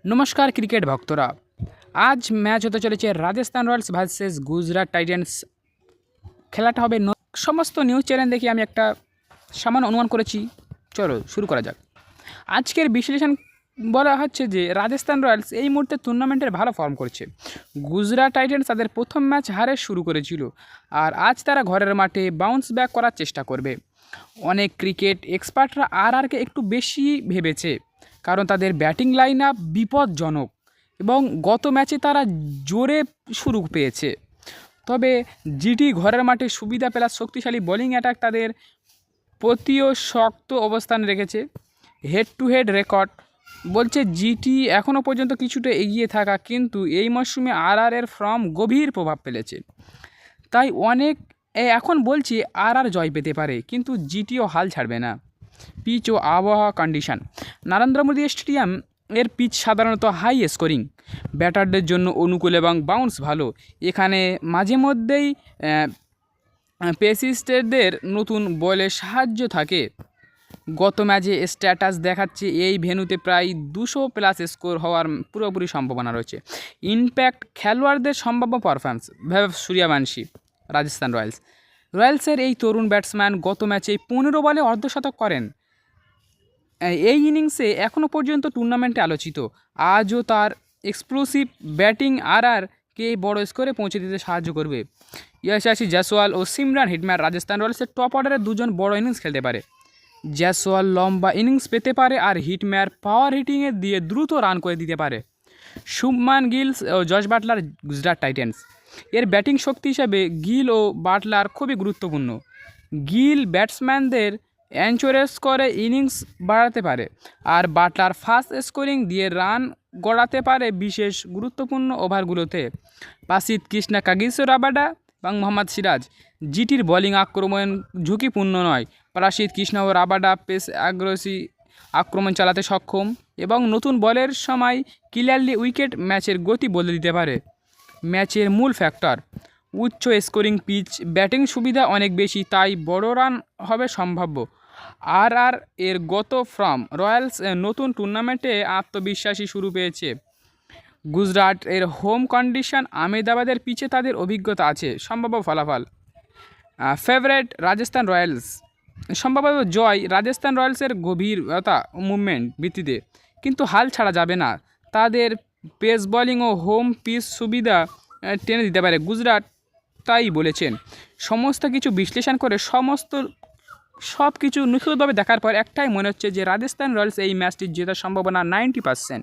নমস্কার ক্রিকেট ভক্তরা। আজ ম্যাচ হতে চলেছে Rajasthan Royals versus Gujarat Titans. খেলাটা হবে সমস্ত নিউজ চ্যানেল দেখে আমি একটা সামান্য অনুমান করেছি। চলো শুরু করা যাক। আজকের বিশ্লেষণ বলা হচ্ছে যে রাজস্থান রয়্যালস এই মুহূর্তে টুর্নামেন্টের ভালো ফর্ম করছে। গুজরাট টাইটান্স তাদের প্রথম ম্যাচ হারে শুরু করেছিল, আর আজ তারা ঘরের মাঠে বাউন্স ব্যাক করার চেষ্টা করবে। অনেক ক্রিকেট এক্সপার্টরা আরকে একটু বেশি ভেবেছে, কারণ তাদের ব্যাটিং লাইন আপ বিপজ্জনক এবং গত ম্যাচে তারা জোরে শুরু পেয়েছে। তবে জিটি ঘরের মাঠে সুবিধা প্লাস শক্তিশালী বোলিং অ্যাটাক তাদের প্রতিও শক্ত অবস্থান রেখেছে। হেড টু হেড রেকর্ড বলছে জিটি এখনও পর্যন্ত কিছুটা এগিয়ে থাকা, কিন্তু এই মরশুমে এর ফর্ম গভীর প্রভাব ফেলেছে। তাই অনেক এখন বলছি আর জয় পেতে পারে, কিন্তু জিটিও হাল ছাড়বে না। পিচ ও আবহাওয়া কন্ডিশন। নরেন্দ্র মোদী স্টেডিয়াম এর পিচ সাধারণত হাই স্কোরিং, ব্যাটারদের জন্য অনুকূল এবং বাউন্স ভালো। এখানে মাঝে মধ্যেই পেসিস্টদের নতুন বলে সাহায্য থাকে। গত ম্যাচে স্ট্যাটাস দেখাচ্ছে এই ভেন্যুতে প্রায় 200+ স্কোর হওয়ার পুরোপুরি সম্ভাবনা রয়েছে। ইনপ্যাক্ট খেলোয়াড়দের সম্ভাব্য পারফরম্যান্স। ভৈভব সূর্যবংশী, রাজস্থান রয়্যালসের এই তরুণ ব্যাটসম্যান গত ম্যাচে 15 বলে অর্ধশতক করেন। এই ইনিংসে এখনও পর্যন্ত টুর্নামেন্টে আলোচিত। আজও তার এক্সপ্লোসিভ ব্যাটিং কে বড় স্কোরে পৌঁছে দিতে সাহায্য করবে। ইয়াশাসী জয়সওয়াল ও সিমরান হিটম্যান রাজস্থান রয়্যালসের টপ অর্ডারের দুজন বড় ইনিংস খেলতে পারে। জয়সওয়াল লম্বা ইনিংস পেতে পারে, আর হিটম্যান পাওয়ার হিটিংয়ে দিয়ে দ্রুত রান করে দিতে পারে। শুভমান গিল ও জস বাটলার গুজরাট টাইটান্স এর ব্যাটিং শক্তি হিসাবে গিল ও বাটলার খুবই গুরুত্বপূর্ণ। গিল ব্যাটসম্যানদের এনচোরেজ করে ইনিংস বাড়াতে পারে, আর বাটলার ফাস্ট স্কোরিং দিয়ে রান গড়াতে পারে বিশেষ গুরুত্বপূর্ণ ওভারগুলোতে। বাসিত কৃষ্ণা, কাগিসো রাবাডা এবং মোহাম্মদ সিরাজ জিটির বোলিং আক্রমণ ঝুঁকিপূর্ণ নয়। প্রাসিদ কৃষ্ণা ও রাবাডা পেস অ্যাগ্রেসি আক্রমণ চালাতে সক্ষম এবং নতুন বলের সময় ক্লিয়ারলি উইকেট ম্যাচের গতি বদলে দিতে পারে। ম্যাচের মূল ফ্যাক্টর উচ্চ স্কোরিং পিচ, ব্যাটিং সুবিধা অনেক বেশি, তাই বড় রান হবে সম্ভাব্য। আর এর গত ফর্ম রয়্যালস নতুন টুর্নামেন্টে আত্মবিশ্বাসী শুরু পেয়েছে। গুজরাট এর হোম কন্ডিশন, আহমেদাবাদের পিচে তাদের অভিজ্ঞতা আছে। সম্ভাব্য ফলাফল ফেভারেট রাজস্থান রয়্যালস, সম্ভাব্য জয় রাজস্থান রয়্যালসের গভীরতা মুভমেন্ট ভিত্তিতে, কিন্তু হাল ছাড়া যাবে না। তাদের পেস বোলিং ও হোম পিচ সুবিধা টেনে দিতে পারে। গুজরাট তাই বলেছেন। সমস্ত কিছু বিশ্লেষণ করে সব কিছু নিখুঁতভাবে দেখার পর একটাই মনে হচ্ছে যে রাজস্থান রয়্যালস এই ম্যাচটি জেতার সম্ভাবনা 90%।